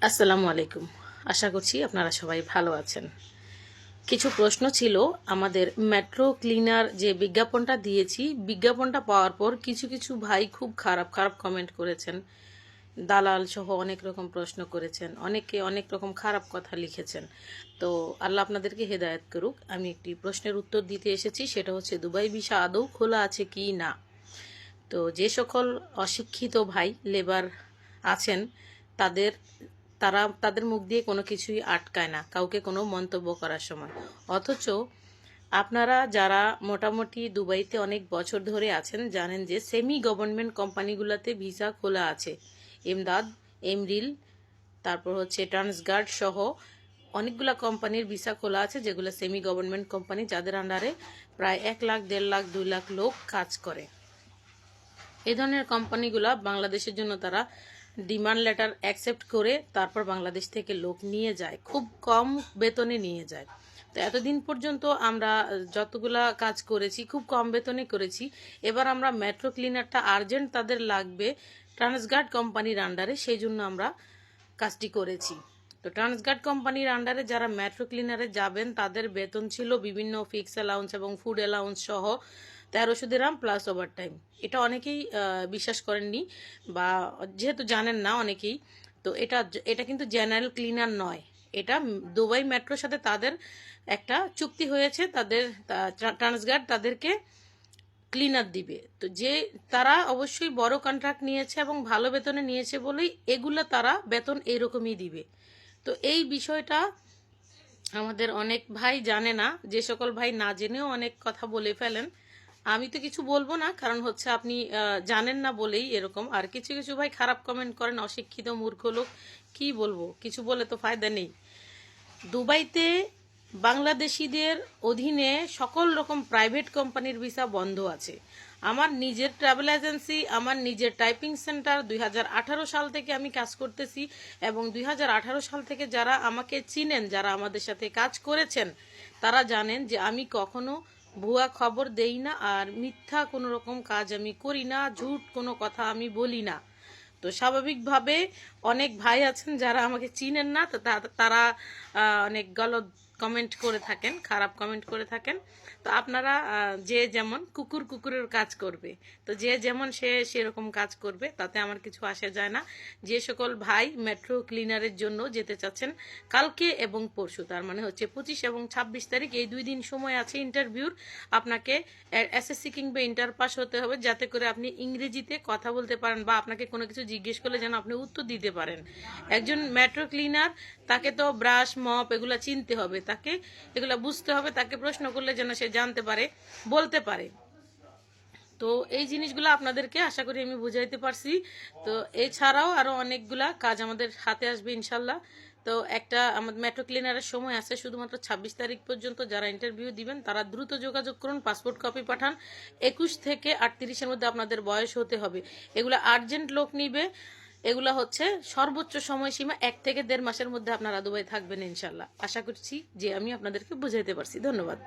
আসসালামু আলাইকুম। আশা করছি আপনারা সবাই ভালো আছেন। কিছু প্রশ্ন ছিল আমাদের মেট্রো ক্লিনার যে বিজ্ঞাপনটা দিয়েছি, বিজ্ঞাপনটা পাওয়ার পর কিছু কিছু ভাই খুব খারাপ খারাপ কমেন্ট করেছেন। দালাল সহ অনেক রকম প্রশ্ন করেছেন, অনেকে অনেক রকম খারাপ কথা লিখেছেন। তো আল্লাহ আপনাদেরকে হেদায়েত করুক। আমি একটি প্রশ্নের উত্তর দিতে এসেছি, সেটা হচ্ছে দুবাই ভিসা আদৌ খোলা আছে কি না। তো যে সকল অশিক্ষিত ভাই লেবার আছেন তাদের তাদের মুখ দিয়ে কোনো কিছুই আটকায় না কাউকে কোনো মন্তব্য করার সময়। অথচ আপনারা যারা মোটামুটি দুবাইতে অনেক বছর ধরে আছেন জানেন যে সেমি গভর্নমেন্ট কোম্পানিগুলোতে ভিসা খোলা আছে। এমদাদ, এমরিল, তারপর হচ্ছে ট্রান্সগার্ড সহ অনেকগুলা কোম্পানির ভিসা খোলা আছে, যেগুলো সেমি গভর্নমেন্ট কোম্পানি, যাদের আন্ডারে প্রায় 1 লাখ, 1.5 লাখ, 2 লাখ লোক কাজ করে। এই ধরনের কোম্পানিগুলো বাংলাদেশের জন্য তারা ডিমান্ড লেটার অ্যাকসেপ্ট করে তারপর বাংলাদেশ থেকে লোক নিয়ে যায়, খুব কম বেতনে নিয়ে যায়। তো এতদিন পর্যন্ত আমরা যতগুলা কাজ করেছি খুব কম বেতনে করেছি। এবার আমরা মেট্রো ক্লিনারটা আর্জেন্ট তাদের লাগবে ট্রান্সগার্ড কোম্পানির আন্ডারে, সেই জন্য আমরা কাজটি করেছি। তো ট্রান্সগার্ড কোম্পানির আন্ডারে যারা মেট্রো ক্লিনারে যাবেন তাদের বেতন ছিল বিভিন্ন ফিক্স অ্যালাউন্স এবং ফুড অ্যালাউন্স সহ 1300 দিরহাম প্লাস ওভারটাইম। এটা অনেকেই বিশ্বাস করেননি বা যেহেতু জানেন না অনেকেই। তো এটা এটা কিন্তু জেনারেল ক্লিনার নয়, এটা দুবাই মেট্রোর সাথে তাদের একটা চুক্তি হয়েছে, তাদের ট্রান্সগার্ড তাদেরকে ক্লিনার দিবে। তো যে তারা অবশ্যই বড় কন্ট্রাক্ট নিয়েছে এবং ভালো বেতনে নিয়েছে বলেই এগুলো তারা বেতন এরকমই দিবে। তো এই বিষয়টা আমাদের অনেক ভাই জানে না, যে সকল ভাই না জেনেও অনেক কথা বলে ফেলেন। আমি তো কিছু বলবো না, কারণ হচ্ছে আপনি জানেন না বলেই এরকম। আর কিছু কিছু ভাই খারাপ কমেন্ট করেন, অশিক্ষিত মূর্খ লোক, কি বলবো, কিছু বলে তো ফায়দা নেই। দুবাইতে বাংলাদেশিদের অধীনে সকল রকম প্রাইভেট কোম্পানির ভিসা বন্ধ আছে। আমার নিজের ট্রাভেল এজেন্সি, আমার নিজের টাইপিং সেন্টার 2018 সাল থেকে আমি কাজ করতেছি, এবং 2018 সাল থেকে যারা আমাকে চিনেন, যারা আমাদের সাথে কাজ করেছেন, তারা জানেন যে আমি কখনো ভুয়া খবর দেই না আর মিথ্যা কোনো রকম কাজ আমি করি না, ঝুট কোনো কথা আমি বলি না। তো স্বাভাবিকভাবে অনেক ভাই আছেন যারা আমাকে চিনেন না, তো তারা অনেক গলত কমেন্ট করে থাকেন, খারাপ কমেন্ট করে থাকেন। তো আপনারা যে যেমন কুকুরের কাজ করবে, তো যে যেমন সে সেরকম কাজ করবে, তাতে আমার কিছু আসে যায় না। যে সকল ভাই মেট্রো ক্লিনারের জন্য যেতে চাচ্ছেন, কালকে এবং পরশু, তার মানে হচ্ছে 25 এবং 26 তারিখ, এই 2 দিন সময় আছে ইন্টারভিউর। আপনাকে এসএসসি কিংবা ইন্টার পাস হতে হবে, যাতে করে আপনি ইংরেজিতে কথা বলতে পারেন বা আপনাকে কোনো কিছু জিজ্ঞেস করলে যেন আপনি উত্তর দিতে পারেন। একজন মেট্রো ক্লিনার, তাকে তো ব্রাশ মপ এগুলা চিনতে হবে, তাকে এগুলা বুঝতে হবে, তাকে প্রশ্ন করলে যেন সে জানতে পারে, বলতে পারে। তো এই জিনিসগুলো আপনাদেরকে আশা করি আমি বুঝাইতে পারছি। তো এছাড়াও আরো অনেকগুলা কাজ আমাদের হাতে আসবে ইনশাল্লাহ। তো একটা আমাদের মেট্রো ক্লিনারের সময় আছে শুধুমাত্র 26 তারিখ পর্যন্ত। যারা ইন্টারভিউ দিবেন তারা দ্রুত যোগাযোগ করুন, পাসপোর্ট কপি পাঠান। 21 থেকে 38-এর মধ্যে আপনাদের বয়স হতে হবে। এগুলো আর্জেন্ট লোক নিবে। এগুলা হচ্ছে সর্বোচ্চ সময়সীমা 1 থেকে 1.5 মাসের মধ্যে আপনারা দুবাই থাকবেন ইনশাল্লাহ। আশা করছি যে আমি আপনাদেরকে বুঝাইতে পারছি। ধন্যবাদ।